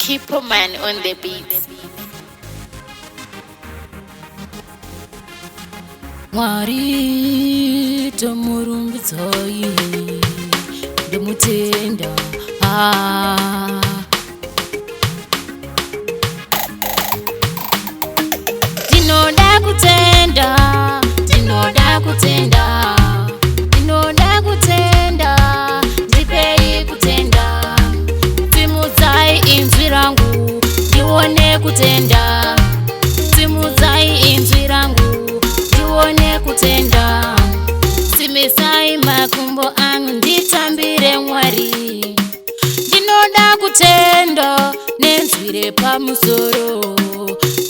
Kipperman on the beat. Mwari tomurumbidzoyi ndomutenda ndinoda kutenda ndinoda kutenda ndinoda kutenda ndipei kutenda simudzai inzwi rangu ndione kutenda simudzai inzwi rangu ndione kutenda simisai makumbo angu nditambire Mwari ndinoda kutenda nenzwire pamusoro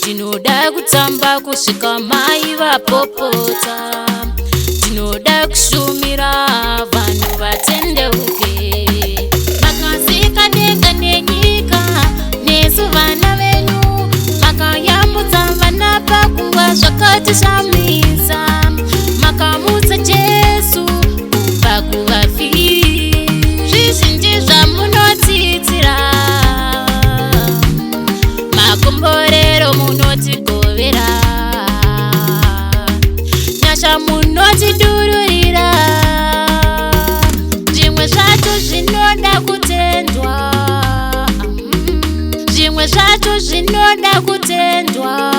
ndinoda kutamba kusvika mai vapopota ndinoda kushumira vanhu vatendeuke makasika denga nenyika nesu vana venyu makayambudza vana pakungwa zvakatishamisa makamutsa Jesu kubva kuvafi zvizhinji zvamunotiitira makomborero munotigovera nyasha munotidururira zvimwe zvacho zvinoda kutendwa zvimwe zvacho zvinoda kutendwa